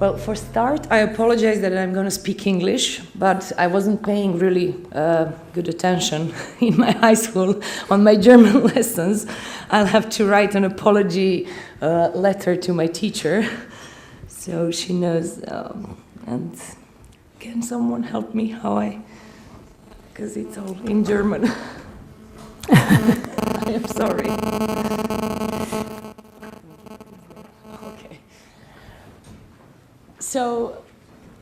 Well, for start, I apologize that I'm going to speak English, but I wasn't paying really good attention in my high school on my German lessons. I'll have to write an apology letter to my teacher, so she knows. And can someone help me how because it's all in German. I am sorry. Okay. So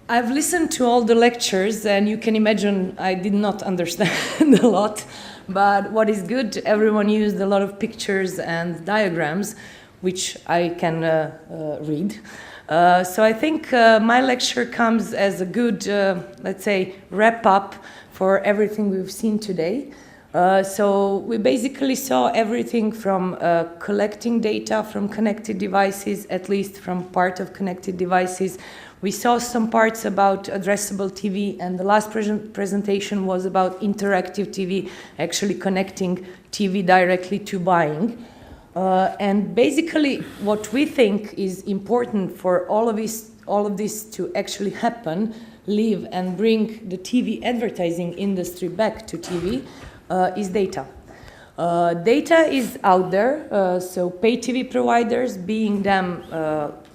I've listened to all the lectures, and you can imagine I did not understand a lot. But what is good, everyone used a lot of pictures and diagrams, which I can read. So I think my lecture comes as a good, let's say, wrap-up for everything we've seen today. So we basically saw everything from collecting data from connected devices, at least from part of connected devices. We saw some parts about addressable TV, and the last presentation was about interactive TV, actually connecting TV directly to buying. And basically what we think is important for all of this to actually happen, live and bring the TV advertising industry back to TV, is data. Data is out there, so pay TV providers, being them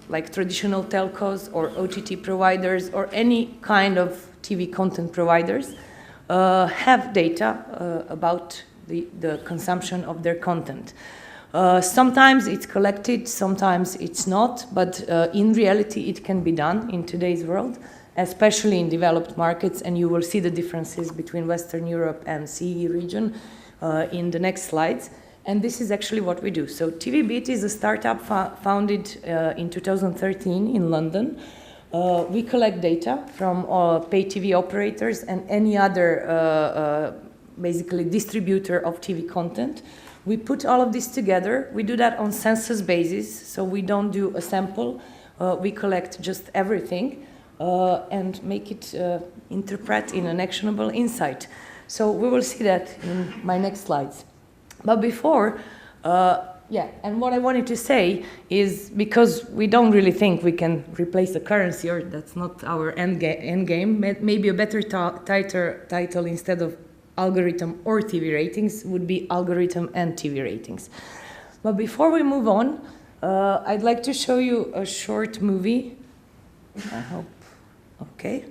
like traditional telcos or OTT providers or any kind of TV content providers, have data about the consumption of their content. Sometimes it's collected, sometimes it's not, but in reality it can be done in today's world, especially in developed markets, and you will see the differences between Western Europe and CE region in the next slides. And this is actually what we do. So TVbeat is a startup founded in 2013 in London. We collect data from pay TV operators and any other basically distributor of TV content. We put all of this together. We do that on census basis, so we don't do a sample. We collect just everything and make it interpret in an actionable insight. So we will see that in my next slides. But before, and what I wanted to say is, because we don't really think we can replace the currency, or that's not our end game, maybe a better title instead of algorithm or TV ratings would be algorithm and TV ratings. But before we move on, I'd like to show you a short movie. I hope, okay.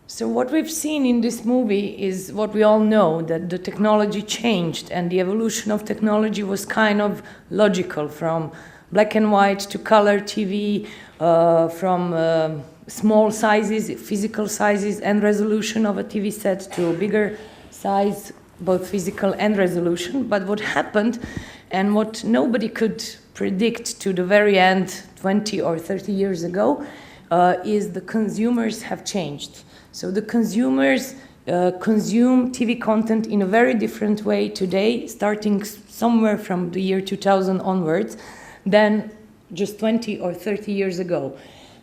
So what we've seen in this movie is what we all know, that the technology changed, and the evolution of technology was kind of logical, from black and white to color TV, from small sizes, physical sizes and resolution of a TV set, to bigger size, both physical and resolution. But what happened, and what nobody could predict to the very end 20 or 30 years ago, is the consumers have changed. So the consumers consume TV content in a very different way today, starting somewhere from the year 2000 onwards, than just 20 or 30 years ago.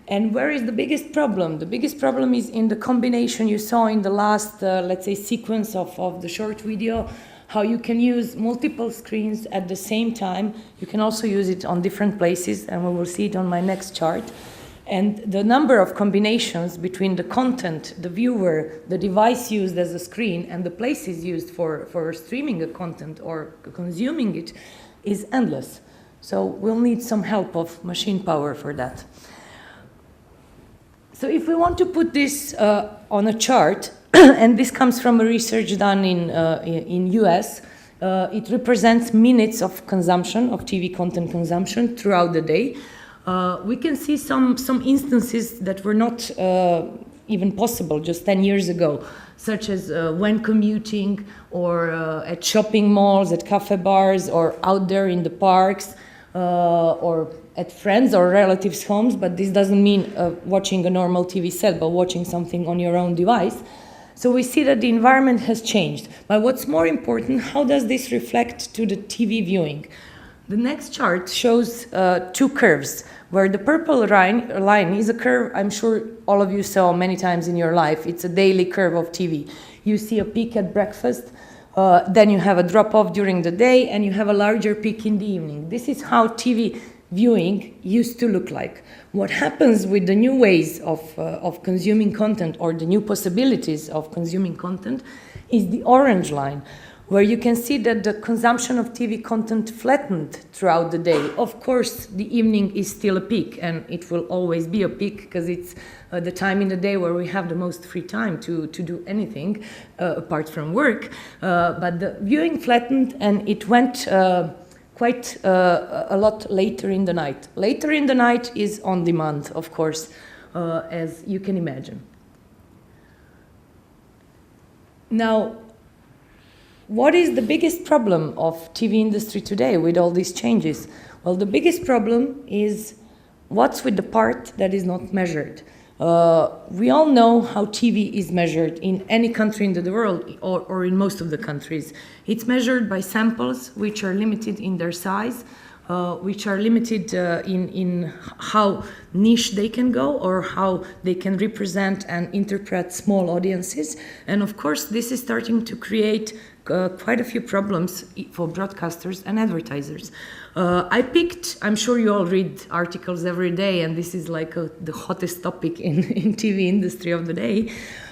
And where is the biggest problem? The biggest problem is in the combination you saw in the last, let's say, sequence of the short video, how you can use multiple screens at the same time. You can also use it on different places, and we will see it on my next chart. And the number of combinations between the content, the viewer, the device used as a screen, and the places used for streaming a content or consuming it is endless. So we'll need some help of machine power for that. So if we want to put this on a chart, and this comes from a research done in US, it represents minutes of consumption, of TV content consumption throughout the day. We can see some instances that were not even possible just 10 years ago, such as when commuting, or at shopping malls, at cafe bars, or out there in the parks, or at friends' or relatives' homes. But this doesn't mean watching a normal TV set, but watching something on your own device. So we see that the environment has changed. But what's more important, how does this reflect to the TV viewing? The next chart shows two curves, where the purple line is a curve I'm sure all of you saw many times in your life. It's a daily curve of TV. You see a peak at breakfast, then you have a drop-off during the day, and you have a larger peak in the evening. This is how TV viewing used to look like. What happens with the new ways of consuming content, or the new possibilities of consuming content, is the orange line, where you can see that the consumption of TV content flattened throughout the day. Of course, the evening is still a peak, and it will always be a peak because it's the time in the day where we have the most free time to do anything apart from work. But the viewing flattened, and it went quite a lot later in the night. Later in the night is on demand, of course, as you can imagine. Now, what is the biggest problem of TV industry today with all these changes? Well, the biggest problem is what's with the part that is not measured. We all know how TV is measured in any country in the world, or in most of the countries. It's measured by samples, which are limited in their size, which are limited in how niche they can go, or how they can represent and interpret small audiences. And of course, this is starting to create quite a few problems for broadcasters and advertisers. I'm sure you all read articles every day, and this is like the hottest topic in TV industry of the day.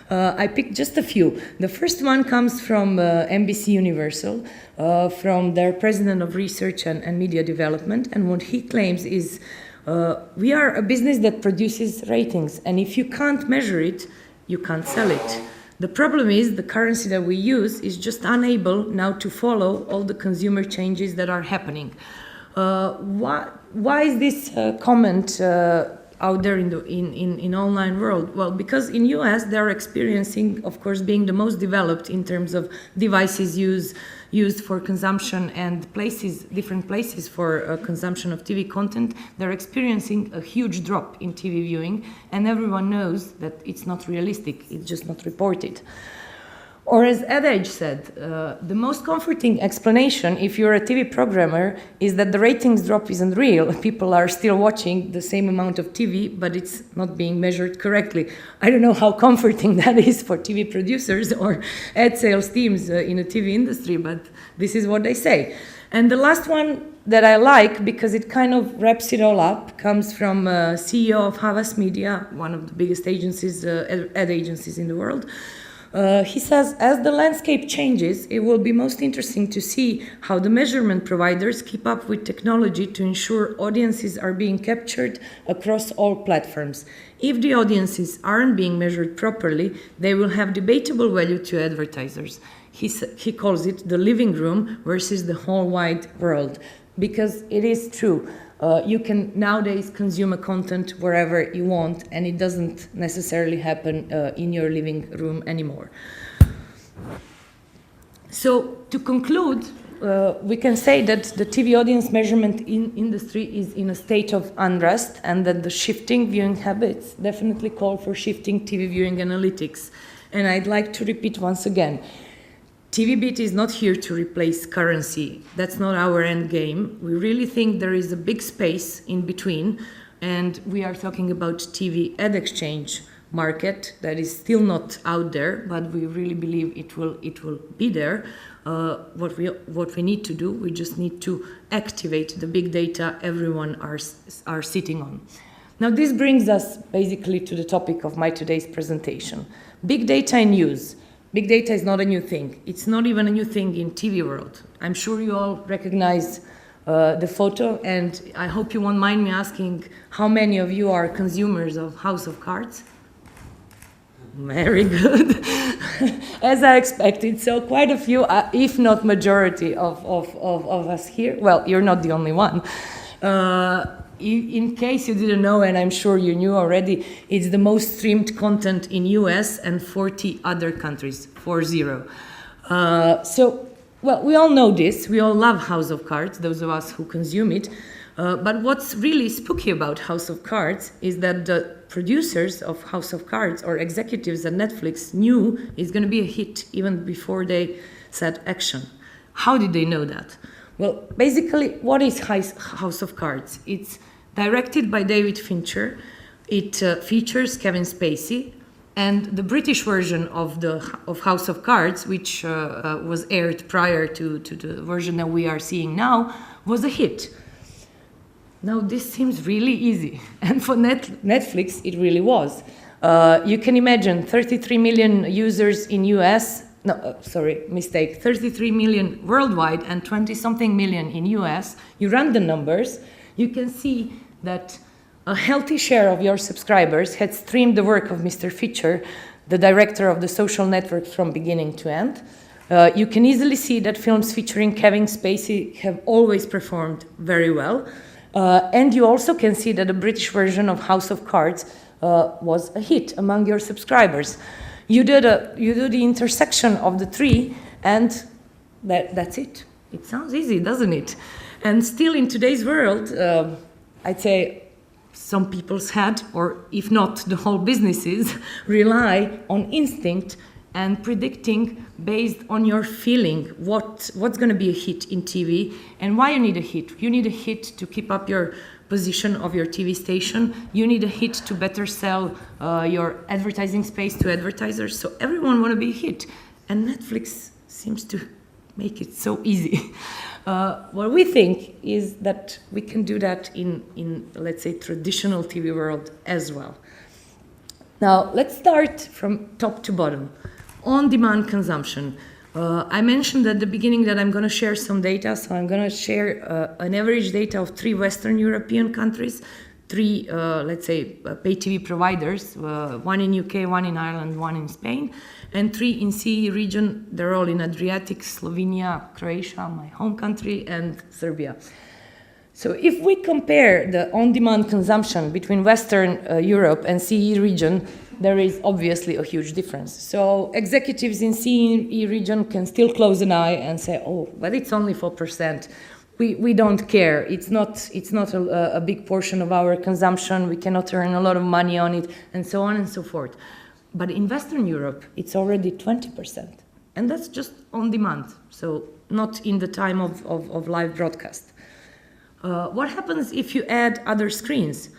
I picked just a few. The first one comes from NBC Universal, from their president of research and media development, and what he claims is we are a business that produces ratings, and if you can't measure it, you can't sell it. The problem is the currency that we use is just unable now to follow all the consumer changes that are happening. Why is this comment out there in online world? Well, because in US they're experiencing, of course, being the most developed in terms of devices used for consumption and different places for consumption of TV content. They're experiencing a huge drop in TV viewing, and everyone knows that it's not realistic, it's just not reported. Or as Adage said, the most comforting explanation if you're a TV programmer is that the ratings drop isn't real. People are still watching the same amount of TV, but it's not being measured correctly. I don't know how comforting that is for TV producers or ad sales teams in the TV industry, but this is what they say. And the last one that I like, because it kind of wraps it all up, comes from CEO of Havas Media, one of the biggest agencies, ad agencies in the world. He says, as the landscape changes, it will be most interesting to see how the measurement providers keep up with technology to ensure audiences are being captured across all platforms. If the audiences aren't being measured properly, they will have debatable value to advertisers. He calls it the living room versus the whole wide world, because it is true. You can nowadays consume a content wherever you want, and it doesn't necessarily happen in your living room anymore. So to conclude, we can say that the TV audience measurement industry is in a state of unrest, and that the shifting viewing habits definitely call for shifting TV viewing analytics. And I'd like to repeat once again, TVbeat is not here to replace currency. That's not our end game. We really think there is a big space in between, and we are talking about TV ad exchange market that is still not out there, but we really believe it will be there. What we need to do, we just need to activate the big data everyone are sitting on. Now this brings us basically to the topic of my today's presentation. Big data in use. Big data is not a new thing. It's not even a new thing in TV world. I'm sure you all recognize the photo, and I hope you won't mind me asking how many of you are consumers of House of Cards? Very good. As I expected. So quite a few, if not majority of us here. Well, you're not the only one. In case you didn't know, and I'm sure you knew already, it's the most streamed content in US and 40 other countries, 40. So, well, we all know this. We all love House of Cards, those of us who consume it. But what's really spooky about House of Cards is that the producers of House of Cards or executives at Netflix knew it's going to be a hit even before they set action. How did they know that? Well, basically, what is House of Cards? It's directed by David Fincher. It features Kevin Spacey. And the British version of House of Cards, which was aired prior to the version that we are seeing now, was a hit. Now, this seems really easy. And for Netflix, it really was. You can imagine 33 million users in US. No, sorry, mistake. 33 million worldwide and 20-something million in US. You run the numbers. You can see that a healthy share of your subscribers had streamed the work of Mr. Fincher, the director of The Social Network, from beginning to end. You can easily see that films featuring Kevin Spacey have always performed very well. And you also can see that the British version of House of Cards was a hit among your subscribers. You do the intersection of the three, and that's it. It sounds easy, doesn't it? And still in today's world, I'd say some people's head, or if not the whole businesses, rely on instinct and predicting based on your feeling what's going to be a hit in TV and why you need a hit. You need a hit to keep up your position of your TV station. You need a hit to better sell your advertising space to advertisers. So everyone want to be a hit. And Netflix seems to make it so easy. What we think is that we can do that in, let's say, traditional TV world as well. Now, let's start from top to bottom. On-demand consumption. I mentioned at the beginning that I'm going to share some data, so I'm going to share an average data of 3 Western European countries, 3, let's say, pay TV providers, 1 in UK, 1 in Ireland, 1 in Spain, and 3 in CE region. They're all in Adriatic, Slovenia, Croatia, my home country, and Serbia. So if we compare the on-demand consumption between Western Europe and CE region, there is obviously a huge difference. So executives in CE region can still close an eye and say, oh, but it's only 4%. We don't care. It's not a big portion of our consumption. We cannot earn a lot of money on it, and so on and so forth. But in Western Europe, it's already 20%. And that's just on demand, so not in the time of live broadcast. What happens if you add other screens?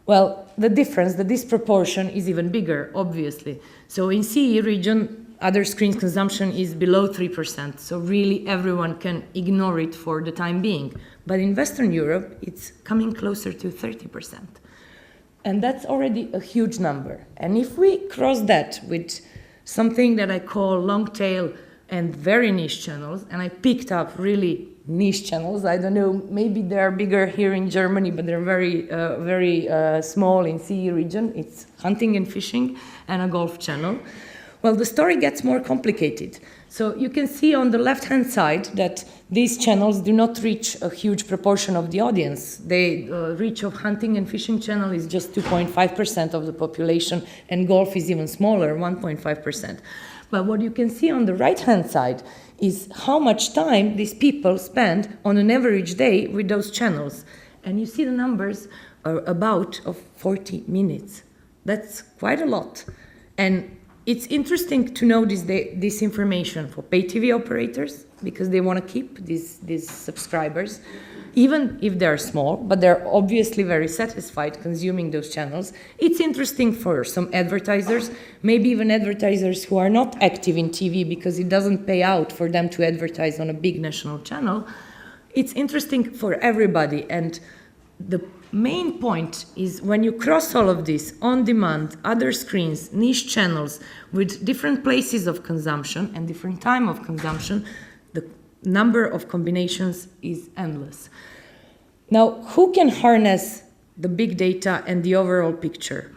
Well, the difference, the disproportion is even bigger, obviously. So in CE region, other screens consumption is below 3%. So really everyone can ignore it for the time being. But in Western Europe, it's coming closer to 30%. And that's already a huge number. And if we cross that with something that I call long tail and very niche channels, and I picked up really niche channels. I don't know, maybe they're bigger here in Germany, but they're very small in CE region. It's hunting and fishing and a golf channel. Well, the story gets more complicated. So you can see on the left-hand side that these channels do not reach a huge proportion of the audience. The reach of hunting and fishing channel is just 2.5% of the population, and golf is even smaller, 1.5%. But what you can see on the right-hand side is how much time these people spend on an average day with those channels. And you see the numbers are about of 40 minutes. That's quite a lot. And it's interesting to know this information for pay TV operators because they want to keep these subscribers, even if they're small, but they're obviously very satisfied consuming those channels. It's interesting for some advertisers, maybe even advertisers who are not active in TV because it doesn't pay out for them to advertise on a big national channel. It's interesting for everybody, and the main point is when you cross all of this, on demand, other screens, niche channels with different places of consumption and different time of consumption, the number of combinations is endless. Now, who can harness the big data and the overall picture?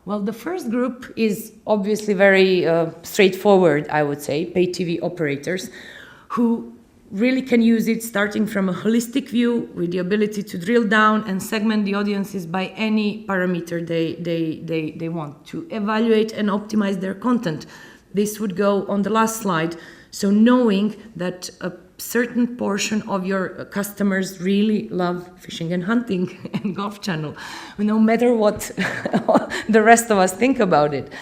Well, the first group is obviously very straightforward, I would say, pay TV operators, who really can use it starting from a holistic view with the ability to drill down and segment the audiences by any parameter they want to evaluate and optimize their content. This would go on the last slide. So knowing that a certain portion of your customers really love fishing and hunting and golf channel, no matter what the rest of us think about it.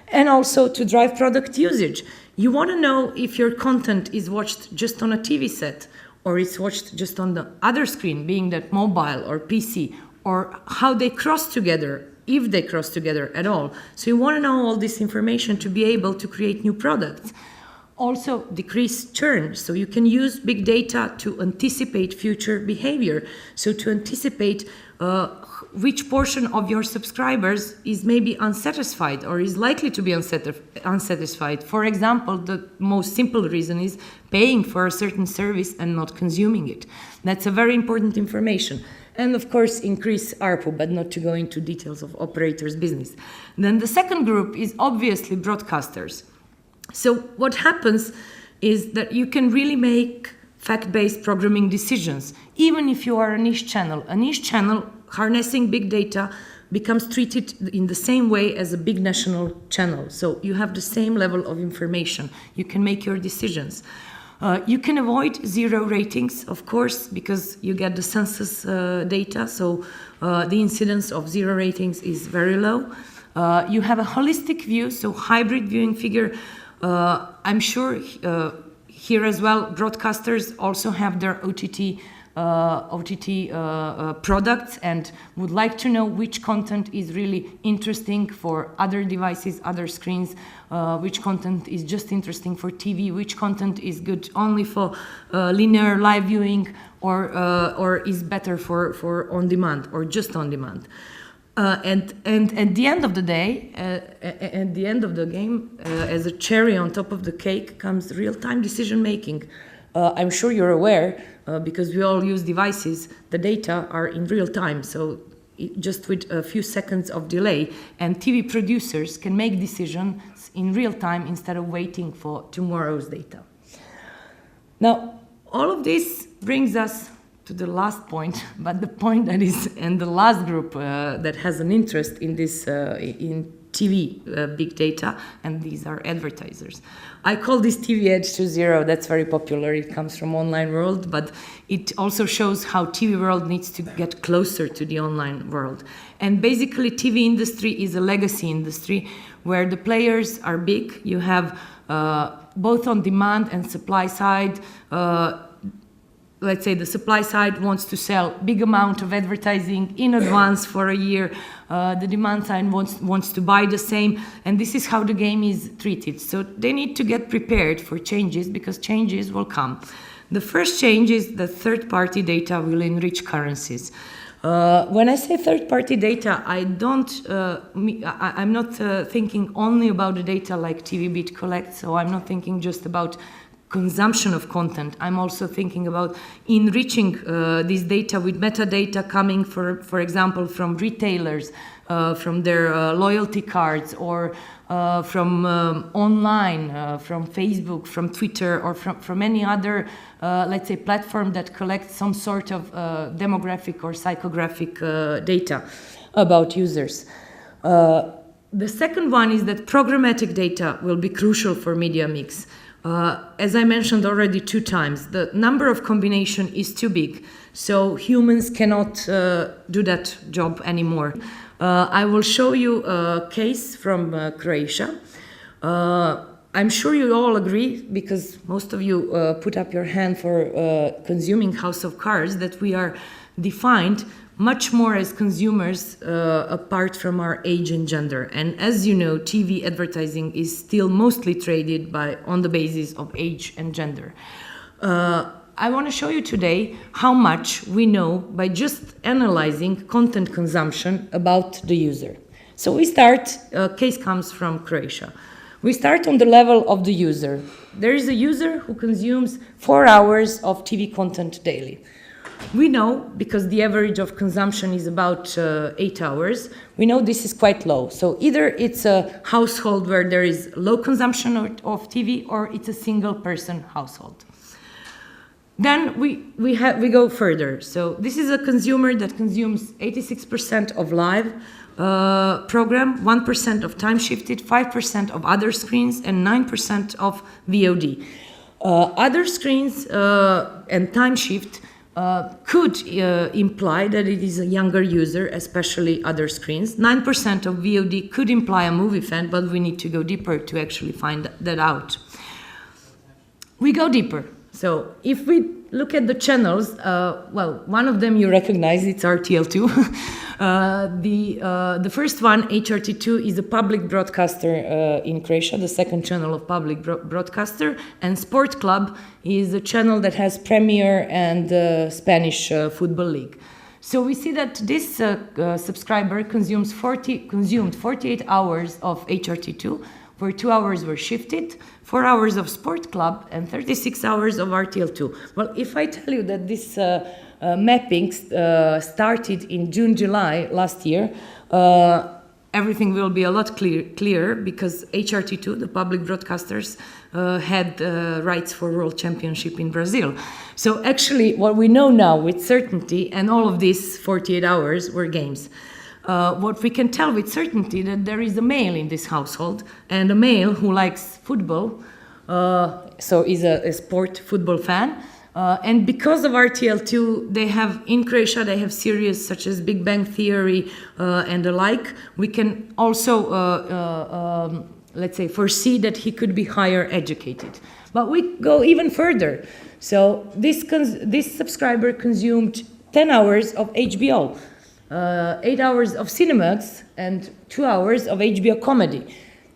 And also to drive product usage. You want to know if your content is watched just on a TV set, or it's watched just on the other screen, being that mobile or PC, or how they cross together, if they cross together at all. So you want to know all this information to be able to create new products. Also decrease churn, so you can use big data to anticipate future behavior. So to anticipate which portion of your subscribers is maybe unsatisfied or is likely to be unsatisfied. For example, the most simple reason is paying for a certain service and not consuming it. That's a very important information. And of course, increase ARPU, but not to go into details of operators' business. Then the second group is obviously broadcasters. So what happens is that you can really make fact-based programming decisions, even if you are a niche channel. A niche channel harnessing big data becomes treated in the same way as a big national channel. So you have the same level of information. You can make your decisions. You can avoid zero ratings, of course, because you get the census data. So the incidence of zero ratings is very low. You have a holistic view, so hybrid viewing figure. I'm sure here as well, broadcasters also have their OTT products and would like to know which content is really interesting for other devices, other screens, which content is just interesting for TV, which content is good only for linear live viewing, or is better for on demand or just on demand. And at the end of the day, at the end of the game, as a cherry on top of the cake comes real-time decision making. I'm sure you're aware, because we all use devices, the data are in real time, so just with a few seconds of delay, and TV producers can make decisions in real time instead of waiting for tomorrow's data. Now, all of this brings us to the last point, but the point that is, and the last group that has an interest in this, in TV big data, and these are advertisers. I call this TV Edge 2.0, that's very popular, it comes from online world, but it also shows how TV world needs to get closer to the online world. And basically TV industry is a legacy industry where the players are big. You have both on demand and supply side. Let's say the supply side wants to sell big amount of advertising in advance for a year. The demand side wants to buy the same, and this is how the game is treated. So they need to get prepared for changes, because changes will come. The first change is that third-party data will enrich currencies. When I say third-party data, I'm not thinking only about the data like TVbeat collects, so I'm not thinking just about consumption of content. I'm also thinking about enriching this data with metadata coming, for example, from retailers, from their loyalty cards, or from online, from Facebook, from Twitter, or from any other, let's say, platform that collects some sort of demographic or psychographic data about users. The second one is that programmatic data will be crucial for media mix. As I mentioned already 2 times, the number of combination is too big, so humans cannot do that job anymore. I will show you a case from Croatia. I'm sure you all agree, because most of you put up your hand for consuming House of Cards, that we are defined much more as consumers apart from our age and gender. And as you know, TV advertising is still mostly traded on the basis of age and gender. I want to show you today how much we know by just analyzing content consumption about the user. So we start, case comes from Croatia. We start on the level of the user. There is a user who consumes 4 hours of TV content daily. We know, because the average of consumption is about 8 hours, we know this is quite low. So either it's a household where there is low consumption of TV, or it's a single person household. Then we go further. So this is a consumer that consumes 86% of live program, 1% of time shifted, 5% of other screens, and 9% of VOD. Other screens and time shift could imply that it is a younger user, especially other screens. 9% of VOD could imply a movie fan, but we need to go deeper to actually find that out. We go deeper. So if we look at the channels, well, one of them you recognize, it's RTL2. The first one, HRT2, is a public broadcaster in Croatia, the second channel of public broadcaster, and Sport Club is a channel that has Premier and Spanish Football League. So we see that this subscriber consumed 48 hours of HRT2, where 2 hours were shifted, 4 hours of Sport Club, and 36 hours of RTL2. Well, if I tell you that this mapping started in June, July last year, everything will be a lot clearer, because HRT2, the public broadcasters, had rights for World Championship in Brazil. So actually, what we know now with certainty, and all of these 48 hours were games. What we can tell with certainty that there is a male in this household, and a male who likes football, so is a sport football fan. And because of RTL2, they have, in Croatia, they have series such as Big Bang Theory and the like. We can also, let's say, foresee that he could be higher educated. But we go even further. So this subscriber consumed 10 hours of HBO. 8 hours of Cinemax, and 2 hours of HBO comedy.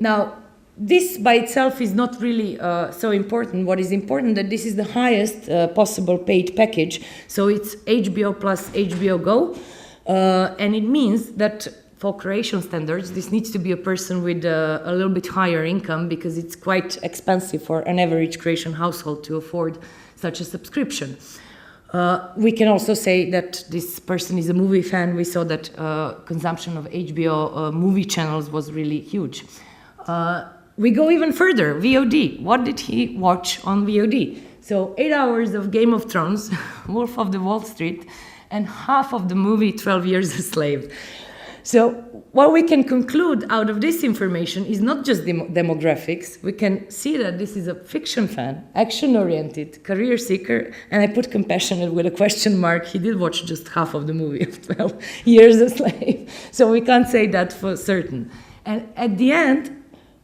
Now, this by itself is not really so important. What is important that this is the highest possible paid package. So it's HBO plus HBO Go, and it means that for Croatian standards, this needs to be a person with a little bit higher income, because it's quite expensive for an average Croatian household to afford such a subscription. We can also say that this person is a movie fan. We saw that consumption of HBO movie channels was really huge. We go even further, VOD. What did he watch on VOD? So 8 hours of Game of Thrones, Wolf of the Wall Street, and half of the movie 12 Years a Slave. So what we can conclude out of this information is not just demographics. We can see that this is a fiction fan, action-oriented, career seeker, and I put compassionate with a question mark. He did watch just half of the movie of 12 Years a Slave. So we can't say that for certain. And at the end,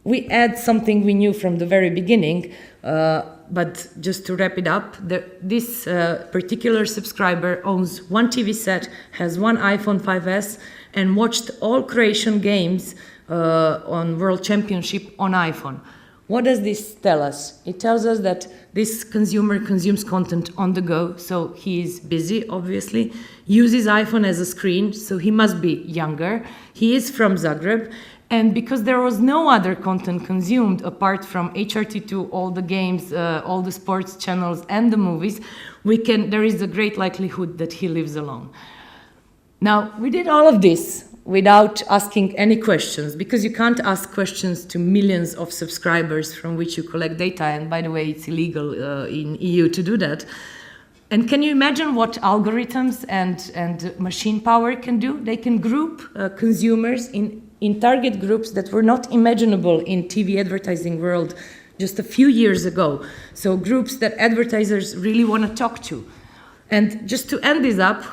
we add something we knew from the very beginning, but just to wrap it up, this particular subscriber owns one TV set, has one iPhone 5S, and watched all Croatian games on World Championship on iPhone. What does this tell us? It tells us that this consumer consumes content on the go, so he is busy, obviously, uses iPhone as a screen, so he must be younger. He is from Zagreb, and because there was no other content consumed apart from HRT2, all the games, all the sports channels, and the movies, there is a great likelihood that he lives alone. Now, we did all of this without asking any questions, because you can't ask questions to millions of subscribers from which you collect data, and by the way, it's illegal in EU to do that. And can you imagine what algorithms and machine power can do? They can group consumers in target groups that were not imaginable in TV advertising world just a few years ago. So groups that advertisers really want to talk to. And just to end this up,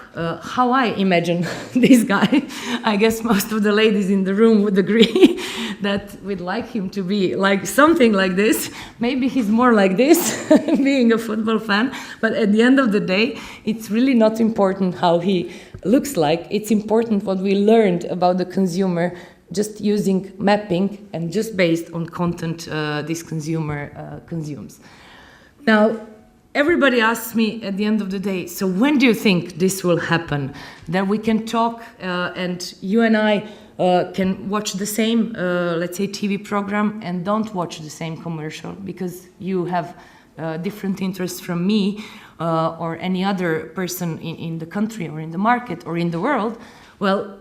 how I imagine this guy, I guess most of the ladies in the room would agree that we'd like him to be like something like this. Maybe he's more like this, being a football fan. But at the end of the day, it's really not important how he looks like. It's important what we learned about the consumer just using mapping and just based on content this consumer consumes. Now, everybody asks me at the end of the day, so when do you think this will happen? That we can talk and you and I can watch the same, let's say, TV program and don't watch the same commercial because you have different interests from me or any other person in the country or in the market or in the world, well,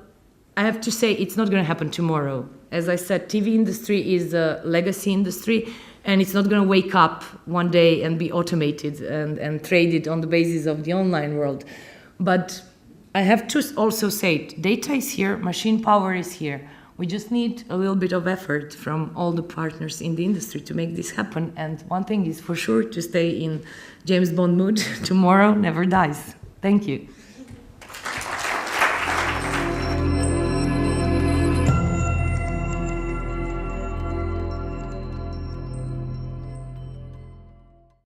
I have to say it's not going to happen tomorrow. As I said, TV industry is a legacy industry, and it's not going to wake up one day and be automated and traded on the basis of the online world. But I have to also say it, data is here, machine power is here. We just need a little bit of effort from all the partners in the industry to make this happen. And one thing is for sure, to stay in James Bond mood, tomorrow never dies. Thank you.